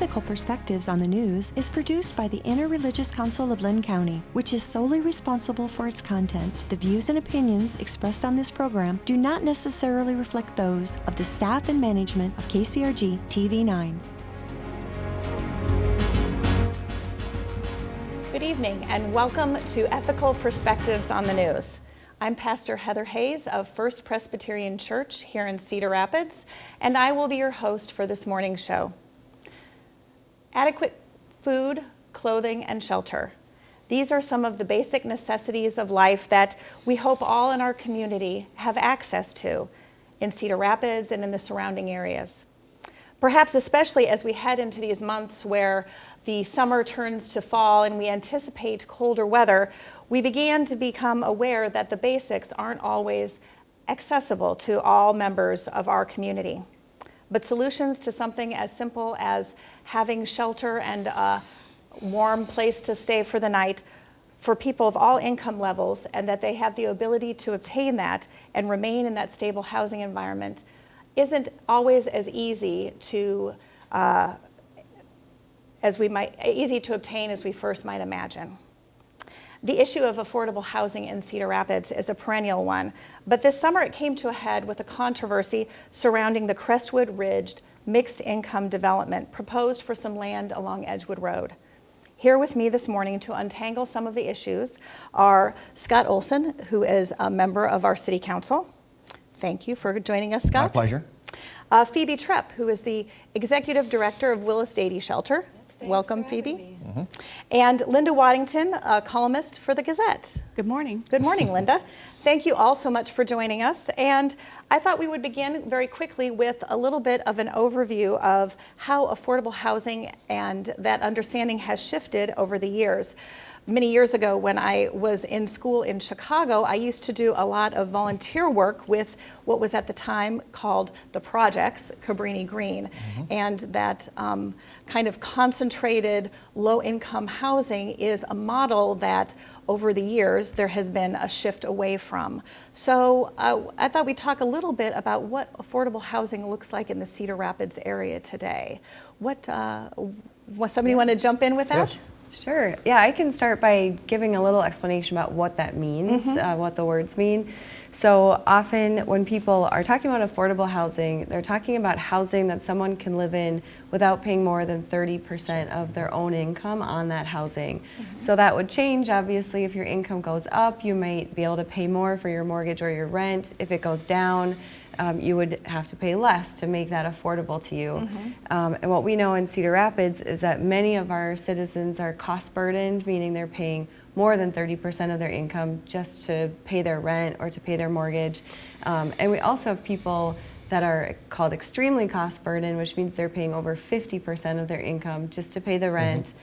Ethical Perspectives on the News is produced by the Interreligious Council of Linn County, which is solely responsible for its content. The views and opinions expressed on this program do not necessarily reflect those of the staff and management of KCRG TV9. Good evening and welcome to Ethical Perspectives on the News. I'm Pastor Heather Hayes of First Presbyterian Church here in Cedar Rapids, and I will be your host for this morning's show. Adequate food, clothing, and shelter. These are some of the basic necessities of life that we hope all in our community have access to in Cedar Rapids and in the surrounding areas. Perhaps especially as we head into these months where the summer turns to fall and we anticipate colder weather, we began to become aware that the basics aren't always accessible to all members of our community. But solutions to something as simple as having shelter and a warm place to stay for the night for people of all income levels, and that they have the ability to obtain that and remain in that stable housing environment, isn't always as easy to obtain as we first might imagine. The issue of affordable housing in Cedar Rapids is a perennial one, but this summer it came to a head with a controversy surrounding the Crestwood Ridged mixed income development proposed for some land along Edgewood Road. Here with me this morning to untangle some of the issues are Scott Olson, who is a member of our City Council. Thank you for joining us, Scott. My pleasure. Phoebe Trepp, who is the Executive Director of Willis Ad Shelter. Thanks. Welcome, Phoebe. And Lynda Waddington, a columnist for the Gazette. Good morning. Good morning, Lynda. Thank you all so much for joining us. And I thought we would begin very quickly with a little bit of an overview of how affordable housing and that understanding has shifted over the years. Many years ago, when I was in school in Chicago, I used to do a lot of volunteer work with what was at the time called the Projects, Cabrini Green. And that kind of concentrated low-income housing is a model that over the years there has been a shift away from. So I thought we'd talk a little bit about what affordable housing looks like in the Cedar Rapids area today. Somebody want to jump in with that? Yes. Sure. Yeah, I can start by giving a little explanation about what that means, what the words mean. So often when people are talking about affordable housing, they're talking about housing that someone can live in without paying more than 30% of their own income on that housing. So that would change, obviously. If your income goes up, you might be able to pay more for your mortgage or your rent. If it goes down, you would have to pay less to make that affordable to you. And what we know in Cedar Rapids is that many of our citizens are cost burdened, meaning they're paying more than 30% of their income just to pay their rent or to pay their mortgage. And we also have people that are called extremely cost burdened, which means they're paying over 50% of their income just to pay the rent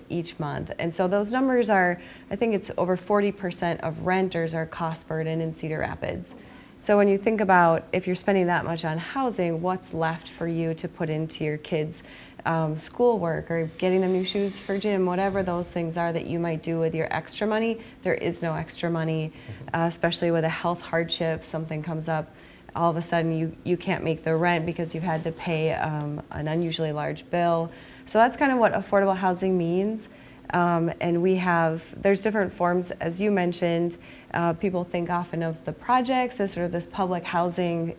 each month. And so those numbers are, I think it's over 40% of renters are cost burdened in Cedar Rapids. So when you think about if you're spending that much on housing, what's left for you to put into your kids' schoolwork or getting them new shoes for gym, whatever those things are that you might do with your extra money, there is no extra money, especially with a health hardship, something comes up, all of a sudden you can't make the rent because you've had to pay an unusually large bill. So that's kind of what affordable housing means. And there's different forms, as you mentioned. People think often of the projects, this public housing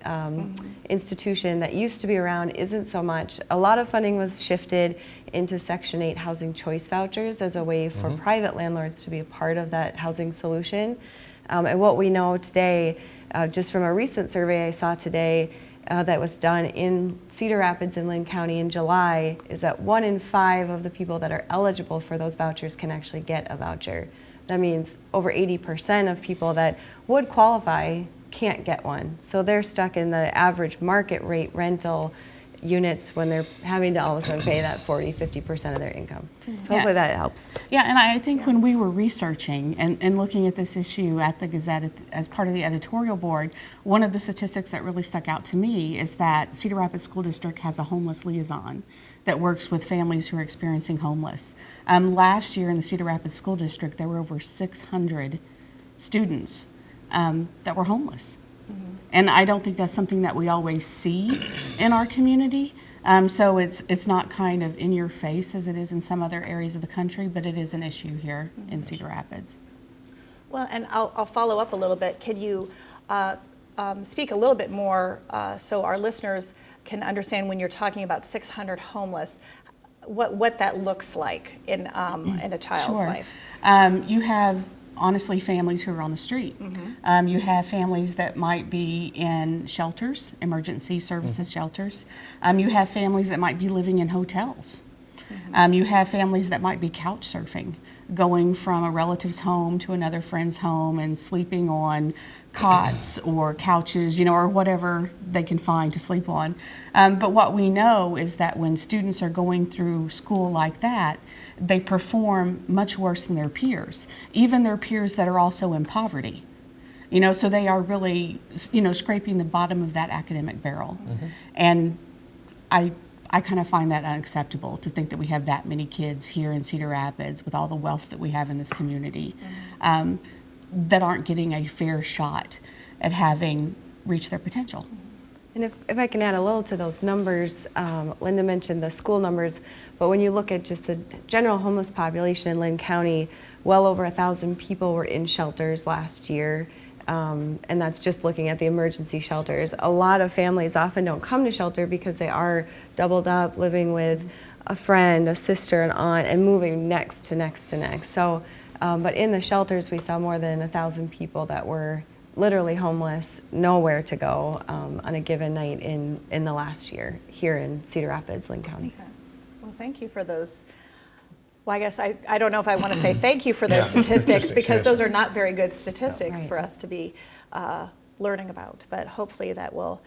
institution that used to be around isn't so much. A lot of funding was shifted into Section 8 housing choice vouchers as a way for private landlords to be a part of that housing solution. And what we know today, just from a recent survey I saw today that was done in Cedar Rapids and Linn County in July, is that 1 in 5 of the people that are eligible for those vouchers can actually get a voucher. That means over 80% of people that would qualify can't get one. So they're stuck in the average market rate rental units when they're having to all of a sudden pay that 40-50% of their income. So hopefully that helps. Yeah, and I think when we were researching and looking at this issue at the Gazette as part of the editorial board, one of the statistics that really stuck out to me is that Cedar Rapids School District has a homeless liaison that works with families who are experiencing homeless. Last year in the Cedar Rapids School District, there were over 600 students that were homeless. And I don't think that's something that we always see in our community. So it's not kind of in your face as it is in some other areas of the country, but it is an issue here in Cedar Rapids. Well, and I'll follow up a little bit. Could you speak a little bit more so our listeners can understand when you're talking about 600 homeless, what that looks like in a child's life? You have, honestly, families who are on the street. You have families that might be in shelters, emergency services shelters. You have families that might be living in hotels. You have families that might be couch surfing, going from a relative's home to another friend's home and sleeping on cots or couches, or whatever they can find to sleep on. But what we know is that when students are going through school like that, they perform much worse than their peers, even their peers that are also in poverty. So they are really, scraping the bottom of that academic barrel. And I kind of find that unacceptable to think that we have that many kids here in Cedar Rapids with all the wealth that we have in this community that aren't getting a fair shot at having reached their potential. And if I can add a little to those numbers, Lynda mentioned the school numbers, but when you look at just the general homeless population in Linn County, well over 1,000 people were in shelters last year. And that's just looking at the emergency shelters. A lot of families often don't come to shelter because they are doubled up, living with a friend, a sister, an aunt, and moving next to next to next. So, but in the shelters, we saw more than 1,000 people that were literally homeless, nowhere to go on a given night in the last year here in Cedar Rapids, Linn County. Okay. Well, thank you for those. Well, I guess I don't know if I want to say thank you for those statistics because those are not very good statistics for us to be learning about, but hopefully that will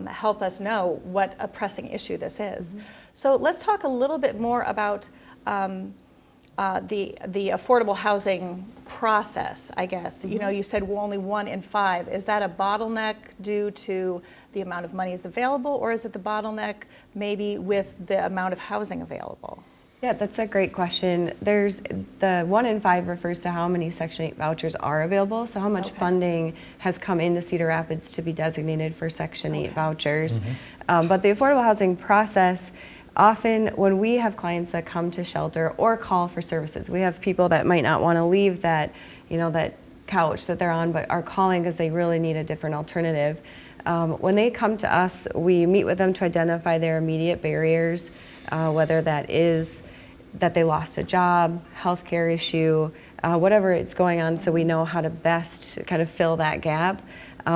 help us know what a pressing issue this is. So let's talk a little bit more about the affordable housing process, I guess. You said only 1 in 5. Is that a bottleneck due to the amount of money is available, or is it the bottleneck maybe with the amount of housing available? Yeah, that's a great question. There's the 1 in 5 refers to how many Section 8 vouchers are available, so how much funding has come into Cedar Rapids to be designated for Section 8 vouchers. But the affordable housing process, often when we have clients that come to shelter or call for services, we have people that might not want to leave that, that couch that they're on, but are calling because they really need a different alternative. When they come to us, we meet with them to identify their immediate barriers, whether that is that they lost a job, healthcare issue, whatever it's going on, so we know how to best kind of fill that gap.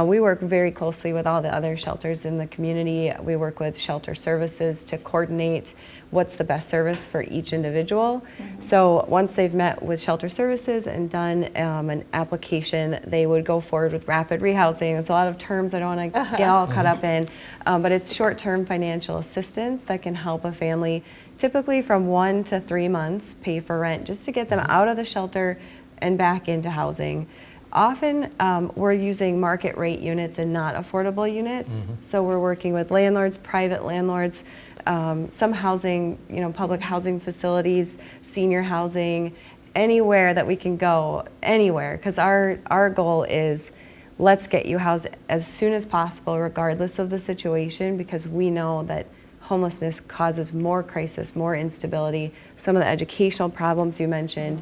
We work very closely with all the other shelters in the community. We work with shelter services to coordinate what's the best service for each individual. So once they've met with shelter services and done an application, they would go forward with rapid rehousing. It's a lot of terms I don't want to get all caught up in, but it's short-term financial assistance that can help a family typically from 1 to 3 months pay for rent just to get them out of the shelter and back into housing. Often we're using market rate units and not affordable units. So we're working with landlords, private landlords, some housing, public housing facilities, senior housing, anywhere that we can go, anywhere. Because our goal is let's get you housed as soon as possible, regardless of the situation, because we know that homelessness causes more crisis, more instability, some of the educational problems you mentioned.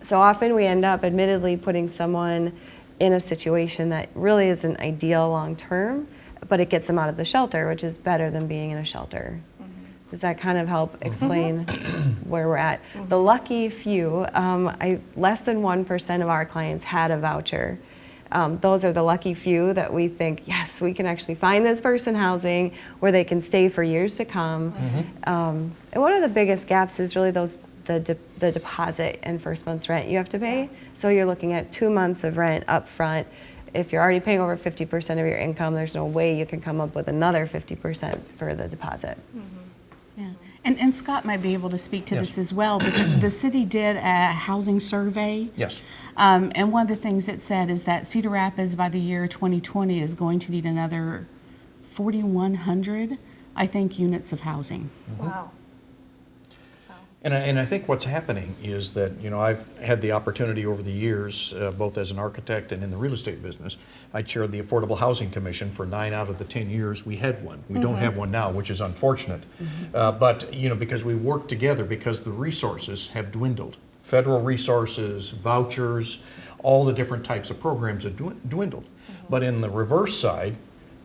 So often we end up admittedly putting someone in a situation that really isn't ideal long term, but it gets them out of the shelter, which is better than being in a shelter. Does that kind of help explain where we're at? The lucky few, less than 1% of our clients had a voucher. Those are the lucky few that we think, yes, we can actually find this person housing where they can stay for years to come. And one of the biggest gaps is really the deposit and first month's rent you have to pay. So you're looking at 2 months of rent up front. If you're already paying over 50% of your income, there's no way you can come up with another 50% for the deposit. Yeah. And Scott might be able to speak to this as well, because the city did a housing survey. Yes. And one of the things it said is that Cedar Rapids by the year 2020 is going to need another 4,100, I think, units of housing. Wow. And I think what's happening is that, I've had the opportunity over the years, both as an architect and in the real estate business. I chaired the Affordable Housing Commission for 9 out of the 10 years we had one. We don't have one now, which is unfortunate. But, because we work together, because the resources have dwindled. Federal resources, vouchers, all the different types of programs have dwindled. But in the reverse side,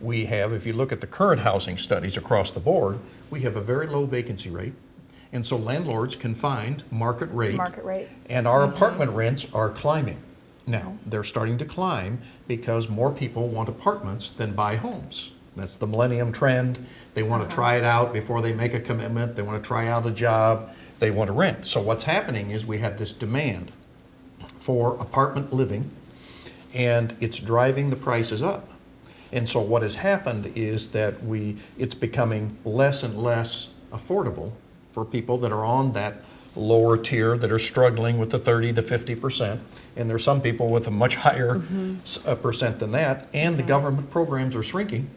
we have, if you look at the current housing studies across the board, we have a very low vacancy rate. And so landlords can find market rate. And our apartment rents are climbing. Now, they're starting to climb because more people want apartments than buy homes. That's the millennium trend. They want to try it out before they make a commitment. They want to try out a job. They want to rent. So what's happening is we have this demand for apartment living, and it's driving the prices up. And so what has happened is that it's becoming less and less affordable for people that are on that lower tier that are struggling with the 30 to 50%. And there's some people with a much higher percent than that. And the government programs are shrinking.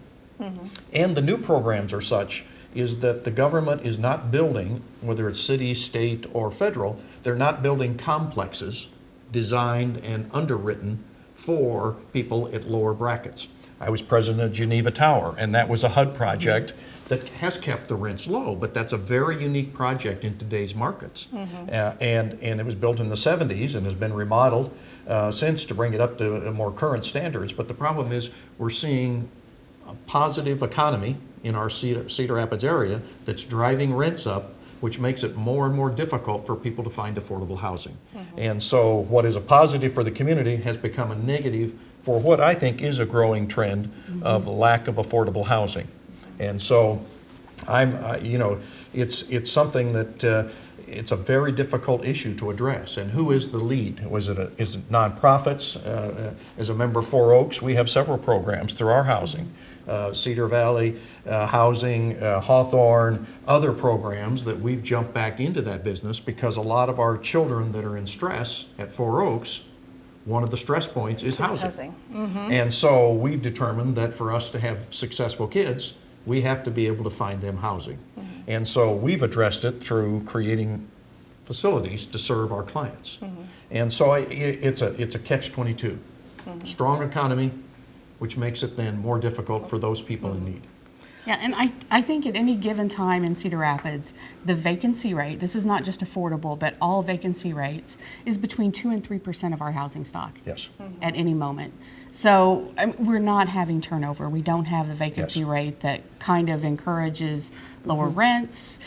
And the new programs are such is that the government is not building, whether it's city, state, or federal, they're not building complexes designed and underwritten for people at lower brackets. I was president of Geneva Tower, and that was a HUD project that has kept the rents low, but that's a very unique project in today's markets. And it was built in the 70s and has been remodeled since to bring it up to more current standards. But the problem is we're seeing a positive economy in our Cedar Rapids area that's driving rents up, which makes it more and more difficult for people to find affordable housing. And so what is a positive for the community has become a negative for what I think is a growing trend of lack of affordable housing. And so it's something that it's a very difficult issue to address. And who is the lead? Is it nonprofits? As a member of Four Oaks, we have several programs through our housing. Cedar Valley Housing, Hawthorne, other programs that we've jumped back into that business because a lot of our children that are in stress at Four Oaks, one of the stress points is housing. And so we've determined that for us to have successful kids, we have to be able to find them housing. And so we've addressed it through creating facilities to serve our clients. And so it's a catch-22. Strong economy, which makes it then more difficult for those people in need. Yeah, and I think at any given time in Cedar Rapids, the vacancy rate, this is not just affordable, but all vacancy rates, is between 2 and 3% of our housing stock. Yes. At any moment. So we're not having turnover. We don't have the vacancy rate that kind of encourages lower rents.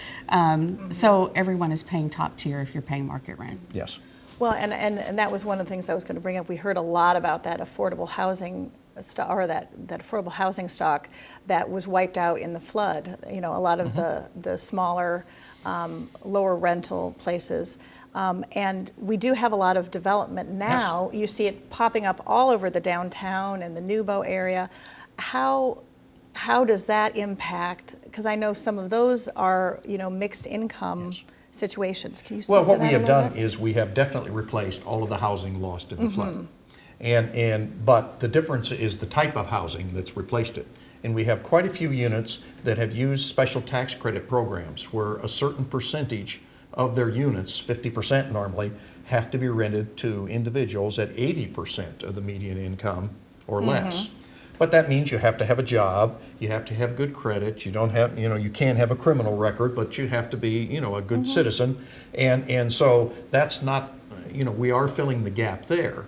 So everyone is paying top tier if you're paying market rent. Yes. Well, and that was one of the things I was going to bring up. We heard a lot about that affordable housing that affordable housing stock that was wiped out in the flood. A lot of the smaller, lower rental places. And we do have a lot of development now. Yes. You see it popping up all over the downtown and the Nubo area. How does that impact? Because I know some of those are, mixed income situations. Can you speak to that? Well, what we have done is we have definitely replaced all of the housing lost in the flood. But the difference is the type of housing that's replaced it. And we have quite a few units that have used special tax credit programs where a certain percentage of their units, 50% normally, have to be rented to individuals at 80% of the median income or less. But that means you have to have a job, you have to have good credit, you can't have a criminal record, but you have to be, a good citizen. And so that's not, we are filling the gap there.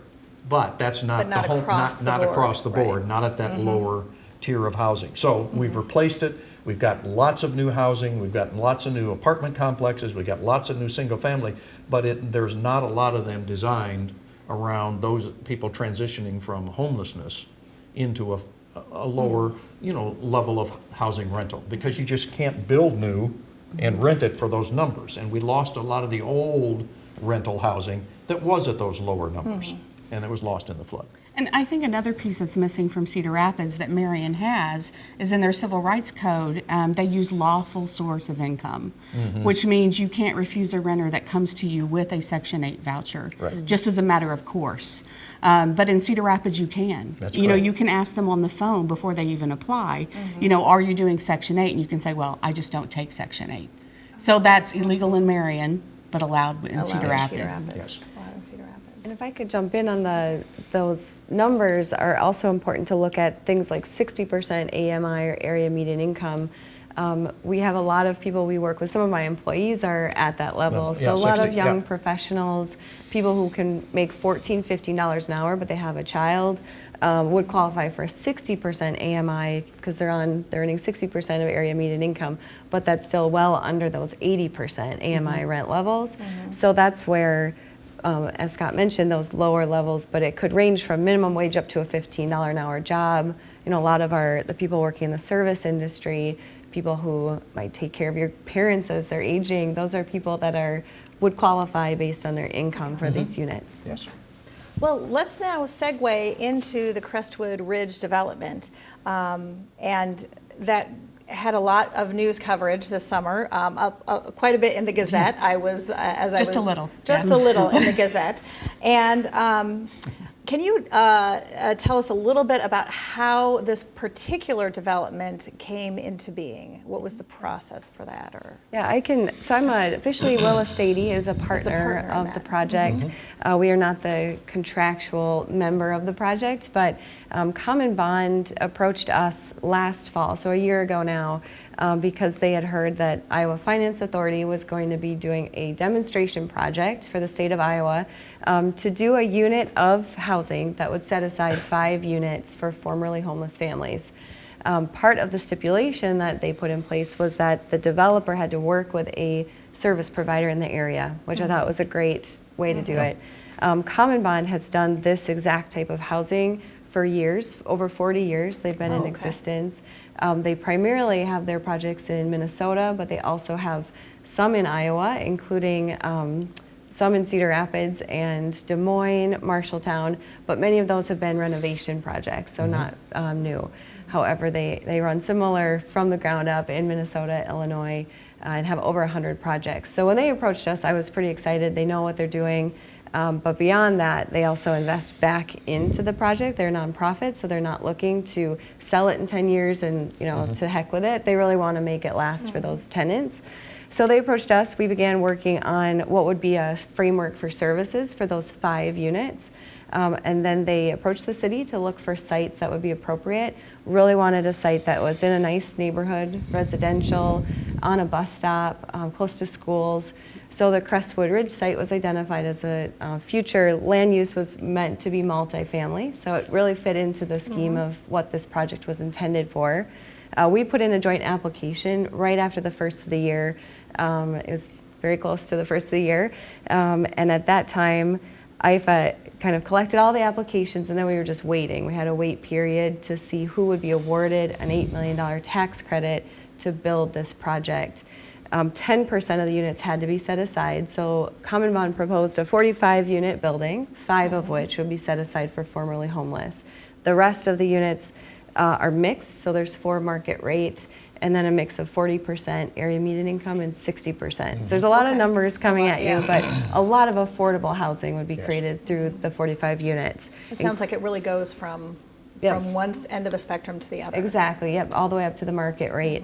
But that's not the whole, not across the board, not at that lower tier of housing. So we've replaced it. We've got lots of new housing. We've got lots of new apartment complexes. We've got lots of new single family, but there's not a lot of them designed around those people transitioning from homelessness into a lower, level of housing rental, because you just can't build new and rent it for those numbers. And we lost a lot of the old rental housing that was at those lower numbers. And it was lost in the flood. And I think another piece that's missing from Cedar Rapids that Marion has is in their civil rights code, they use lawful source of income, which means you can't refuse a renter that comes to you with a Section 8 voucher, just as a matter of course. But in Cedar Rapids, you can. That's you can ask them on the phone before they even apply, are you doing Section 8? And you can say, well, I just don't take Section 8. So that's illegal in Marion. but allowed in Cedar Rapids. Yes. Allowed in Cedar Rapids. And if I could jump in on those numbers are also important to look at things like 60% AMI or area median income. We have a lot of people we work with. Some of my employees are at that level. So a lot 60, of young professionals, people who can make $14, $15 an hour, but they have a child, would qualify for a 60% AMI because they're earning 60% of area median income, but that's still well under those 80% AMI rent levels. So that's where, as Scott mentioned, those lower levels, but it could range from minimum wage up to a $15 an hour job. You know, a lot of the people working in the service industry, people who might take care of your parents as they're aging, those are people that would qualify based on their income for these units. Yes. Well, let's now segue into the Crestwood Ridge development, and that had a lot of news coverage this summer, quite a bit in the Gazette. I was, Just a little. Just a little in the Gazette. And can you tell us a little bit about how this particular development came into being? What was the process for that? Yeah, I can. So I'm officially Willis Ad is a partner of the project. We are not the contractual member of the project, but Common Bond approached us last fall, so a year ago now, because they had heard that Iowa Finance Authority was going to be doing a demonstration project for the state of Iowa to do a unit of housing that would set aside 5 units for formerly homeless families. Part of the stipulation that they put in place was that the developer had to work with a service provider in the area, which I thought was a great way to do it. Common Bond has done this exact type of housing for years, over 40 years they've been in existence. They primarily have their projects in Minnesota, but they also have some in Iowa, including some in Cedar Rapids and Des Moines, Marshalltown, but many of those have been renovation projects, so not new. However, they run similar from the ground up in Minnesota, Illinois, and have over 100 projects. So when they approached us, I was pretty excited. They know what they're doing. But beyond that, they also invest back into the project. They're a nonprofit, so they're not looking to sell it in 10 years and to heck with it. They really want to make it last for those tenants. So they approached us. We began working on what would be a framework for services for those 5 units. And then they approached the city to look for sites that would be appropriate. Really wanted a site that was in a nice neighborhood, residential, on a bus stop, close to schools. So the Crestwood Ridge site was identified as a future land use was meant to be multifamily. So it really fit into the scheme of what this project was intended for. We put in a joint application right after the first of the year. It was very close to the first of the year. And at that time, IFA kind of collected all the applications, and then we were just waiting. We had a wait period to see who would be awarded an $8 million tax credit to build this project. 10% of the units had to be set aside, so Common Bond proposed a 45-unit building, 5 of which would be set aside for formerly homeless. The rest of the units are mixed, so there's 4 market rate, and then a mix of 40% area median income and 60%. So there's a lot of numbers coming at you, but a lot of affordable housing would be created through the 45 units. It sounds like it really goes from one end of the spectrum to the other. Exactly, yep, all the way up to the market rate.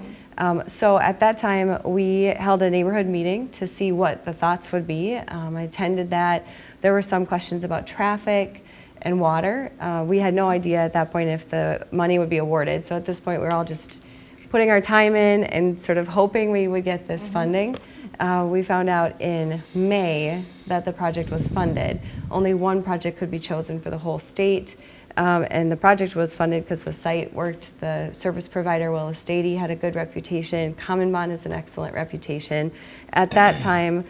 So at that time, we held a neighborhood meeting to see what the thoughts would be. I attended that. There were some questions about traffic and water. We had no idea at that point if the money would be awarded. So at this point, we were all just putting our time in and sort of hoping we would get this funding. We found out in May that the project was funded. Only one project could be chosen for the whole state. And the project was funded because the site worked. The service provider, Willis Ad, had a good reputation. Common Bond has an excellent reputation. At that time,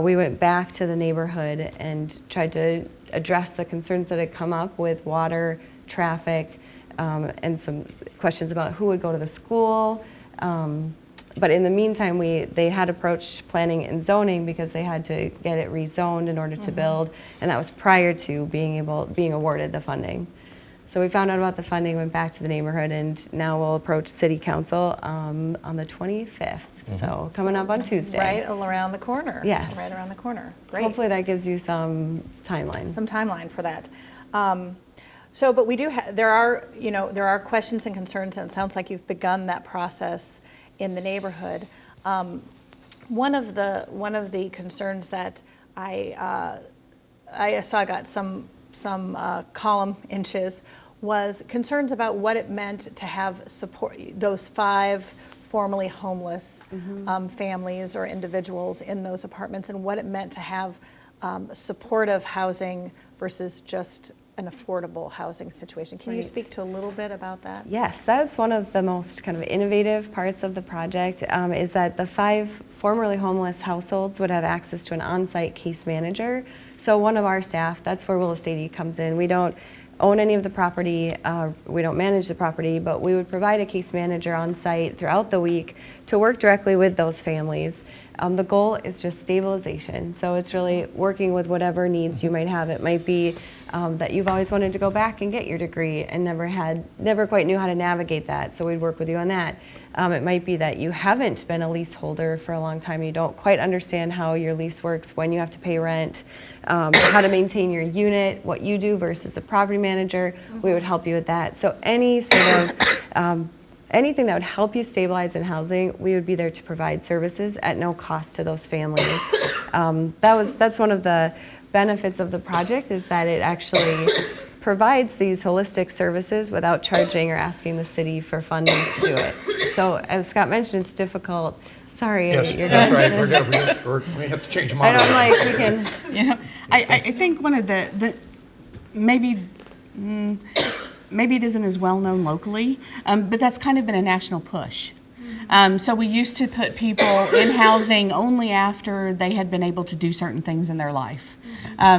we went back to the neighborhood and tried to address the concerns that had come up with water, traffic, and some questions about who would go to the school. But in the meantime, they had approached planning and zoning because they had to get it rezoned in order to build, and that was prior to being awarded the funding. So we found out about the funding, went back to the neighborhood, and now we'll approach City Council on the 25th. So coming up on Tuesday. Right around the corner. Yes. Right around the corner. Great. So hopefully that gives you some timeline. Some timeline for that. So, but we do there are questions and concerns, and it sounds like you've begun that process in the neighborhood. one of the concerns that I saw got some column inches was concerns about what it meant to have support those 5 formerly homeless families or individuals in those apartments, and what it meant to have supportive housing versus just an affordable housing situation. Can you speak to a little bit about that? Yes, that's one of the most kind of innovative parts of the project, is that the 5 formerly homeless households would have access to an on-site case manager. So one of our staff, that's where Willis Ad comes in. We don't own any of the property, we don't manage the property, but we would provide a case manager on site throughout the week to work directly with those families. The goal is just stabilization. So it's really working with whatever needs you might have. It might be that you've always wanted to go back and get your degree and never quite knew how to navigate that. So we'd work with you on that. It might be that you haven't been a leaseholder for a long time. You don't quite understand how your lease works, when you have to pay rent, how to maintain your unit, what you do versus the property manager. We would help you with that. So any sort of anything that would help you stabilize in housing, we would be there to provide services at no cost to those families. That's one of the benefits of the project, is that it actually provides these holistic services without charging or asking the city for funding to do it. So as Scott mentioned, it's difficult. Sorry, Yes, you're that's good. right. We have to change I moderator. don't like, we can, I think one of the maybe it isn't as well known locally, but that's kind of been a national push. So we used to put people in housing only after they had been able to do certain things in their life.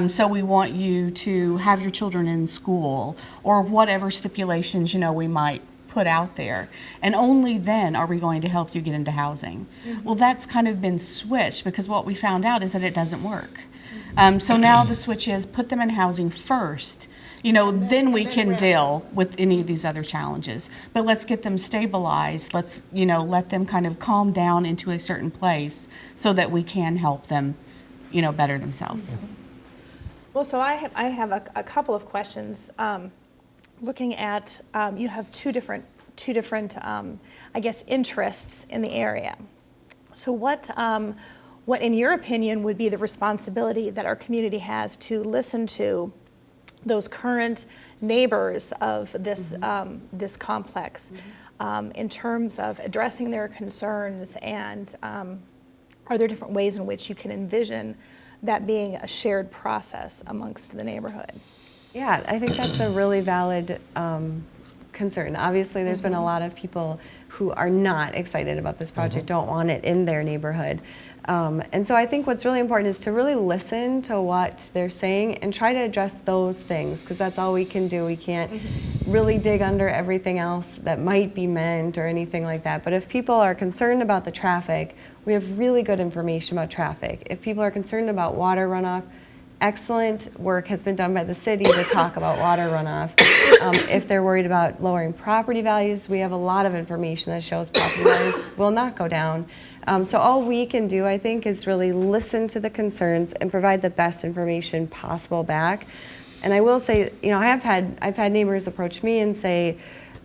So we want you to have your children in school, or whatever stipulations we might put out there, and only then are we going to help you get into housing. Well, that's kind of been switched, because what we found out is that it doesn't work. So now the switch is put them in housing first, then we can deal with any of these other challenges. But let's get them stabilized. Let's, let them kind of calm down into a certain place so that we can help them, better themselves. Well, so I have a couple of questions. Looking at, you have two different, I guess, interests in the area. So what in your opinion would be the responsibility that our community has to listen to those current neighbors of this this complex, in terms of addressing their concerns, and are there different ways in which you can envision that being a shared process amongst the neighborhood? yeah, I think that's a really valid concern. Obviously, there's been a lot of people who are not excited about this project, don't want it in their neighborhood. And so I think what's really important is to really listen to what they're saying and try to address those things, because that's all we can do. We can't really dig under everything else that might be meant or anything like that. But if people are concerned about the traffic, we have really good information about traffic. If people are concerned about water runoff, excellent work has been done by the city to talk about water runoff. If they're worried about lowering property values, we have a lot of information that shows property values will not go down. So all we can do, I think, is really listen to the concerns and provide the best information possible back. And I will say, I've had neighbors approach me and say,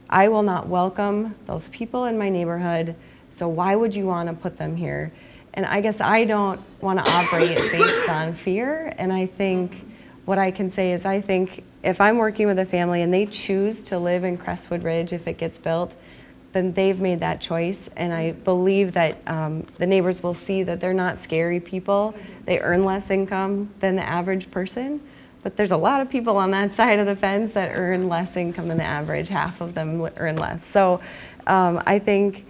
I will not welcome those people in my neighborhood, so why would you want to put them here? And I guess I don't want to operate based on fear. And I think what I can say is, I think if I'm working with a family and they choose to live in Crestwood Ridge if it gets built, then they've made that choice. And I believe that the neighbors will see that they're not scary people. They earn less income than the average person. But there's a lot of people on that side of the fence that earn less income than the average. Half of them earn less. So I think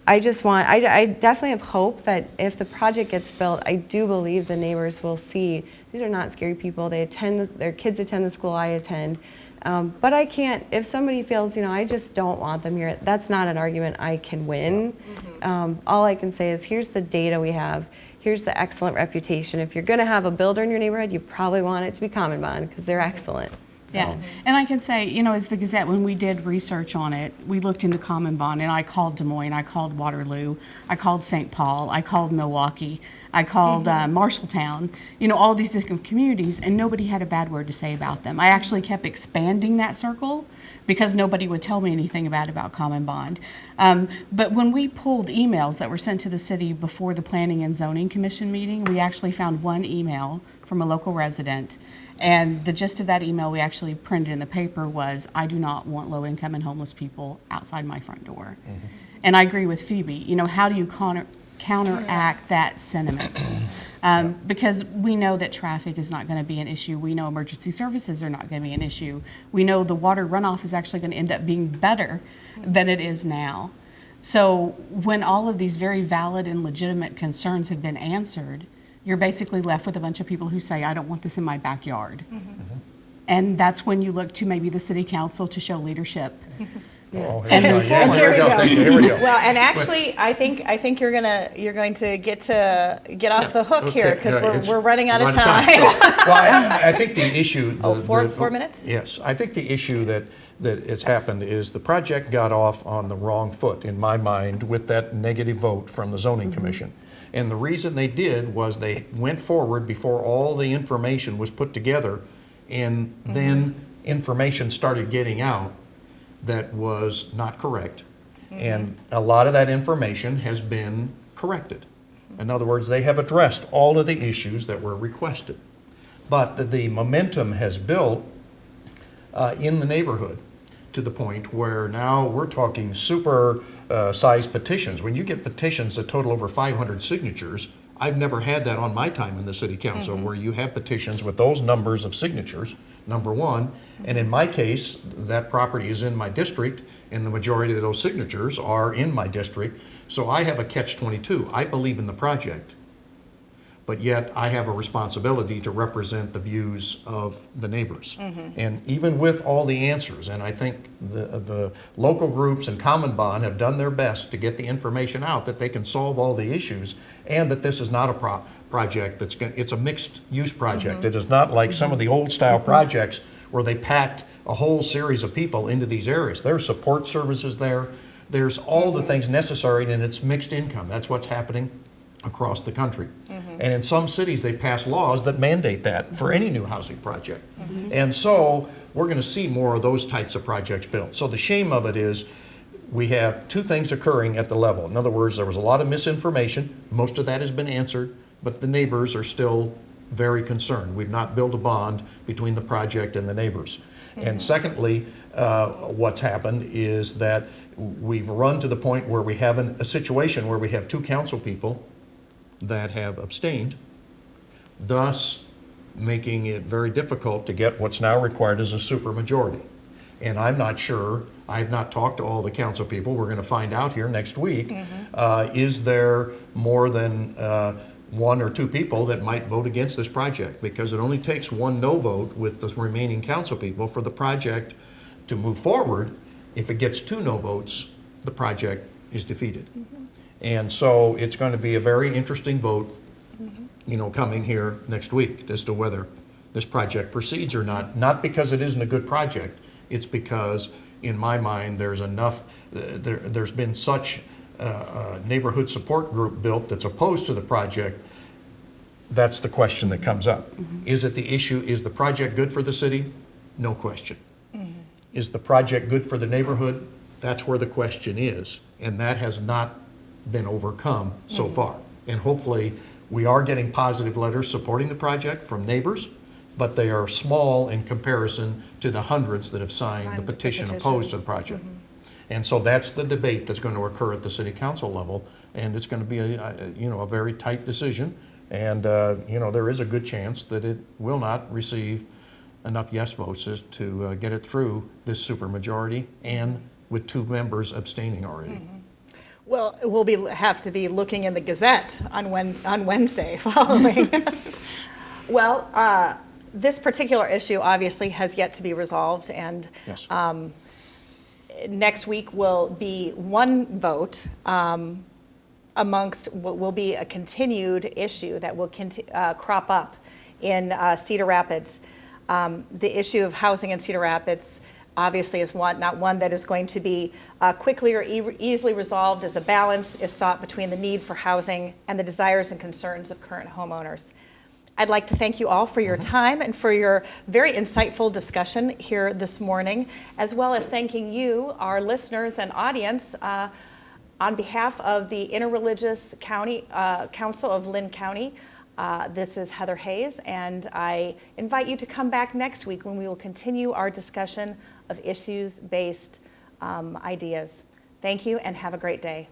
I definitely have hope that if the project gets built, I do believe the neighbors will see these are not scary people. Their kids attend the school I attend. But I can't, if somebody feels, I just don't want them here, that's not an argument I can win. All I can say is, here's the data we have. Here's the excellent reputation. If you're going to have a builder in your neighborhood, you probably want it to be Common Bond, because they're excellent. So. Yeah, and I can say, as the Gazette, when we did research on it, we looked into Common Bond, and I called Des Moines, I called Waterloo, I called St. Paul, I called Milwaukee, I called Marshalltown, all these different communities, and nobody had a bad word to say about them. I actually kept expanding that circle, because nobody would tell me anything about Common Bond. But when we pulled emails that were sent to the city before the Planning and Zoning Commission meeting, we actually found one email from a local resident. And the gist of that email we actually printed in the paper was, I do not want low-income and homeless people outside my front door. And I agree with Phoebe. You know, how do you counteract that sentiment? Because we know that traffic is not going to be an issue. We know emergency services are not going to be an issue. We know the water runoff is actually going to end up being better than it is now. So when all of these very valid and legitimate concerns have been answered, you're basically left with a bunch of people who say, I don't want this in my backyard. And that's when you look to maybe the city council to show leadership. Oh, And here move we go. forward. Here we go. Here we go. Well, and actually, I think you're going to get off the hook here, Okay, because yeah, we're running out of Run time. So, well, I think the issue. Four minutes? Yes, I think the issue that has happened is the project got off on the wrong foot, in my mind, with that negative vote from the zoning commission. And the reason they did was they went forward before all the information was put together, and then information started getting out that was not correct. And a lot of that information has been corrected. In other words, they have addressed all of the issues that were requested. But the momentum has built in the neighborhood to the point where now we're talking super sized petitions. When you get petitions that total over 500 signatures, I've never had that on my time in the city council, where you have petitions with those numbers of signatures, number one. And in my case, that property is in my district, and the majority of those signatures are in my district. So I have a catch-22. I believe in the project, but yet I have a responsibility to represent the views of the neighbors. And even with all the answers, and I think the local groups and Common Bond have done their best to get the information out that they can solve all the issues, and that this is not a project it's a mixed use project. It is not like some of the old style projects where they packed a whole series of people into these areas. There's support services there. There's all the things necessary, and it's mixed income. That's what's happening across the country. And in some cities, they pass laws that mandate that for any new housing project. And so we're going to see more of those types of projects built. So the shame of it is we have two things occurring at the level. In other words, there was a lot of misinformation. Most of that has been answered, but the neighbors are still very concerned. We've not built a bond between the project and the neighbors. And secondly, what's happened is that we've run to the point where we have a situation where we have two council people that have abstained, thus making it very difficult to get what's now required as a supermajority. And I'm not sure, I have not talked to all the council people, we're going to find out here next week, is there more than one or two people that might vote against this project? Because it only takes one no vote with the remaining council people for the project to move forward. If it gets two no votes, the project is defeated. And so it's going to be a very interesting vote, coming here next week as to whether this project proceeds or not. Not because it isn't a good project, it's because, in my mind, there's been such a neighborhood support group built that's opposed to the project. That's the question that comes up. Is it the issue, is the project good for the city? No question. Is the project good for the neighborhood? That's where the question is. And that has not been overcome so far. And hopefully we are getting positive letters supporting the project from neighbors, but they are small in comparison to the hundreds that have signed the petition opposed to the project. And so that's the debate that's going to occur at the city council level, and it's going to be a very tight decision. And there is a good chance that it will not receive enough yes votes to get it through this supermajority, and with two members abstaining already. Well, we'll have to be looking in the Gazette on Wednesday following. Well, this particular issue obviously has yet to be resolved, and Yes. Next week will be one vote amongst what will be a continued issue that will crop up in Cedar Rapids. The issue of housing in Cedar Rapids obviously is not one that is going to be quickly or easily resolved, as a balance is sought between the need for housing and the desires and concerns of current homeowners. I'd like to thank you all for your time and for your very insightful discussion here this morning, as well as thanking you, our listeners and audience, on behalf of the Interreligious Council of Linn County. This is Heather Hayes, and I invite you to come back next week when we will continue our discussion of issues-based ideas. Thank you, and have a great day.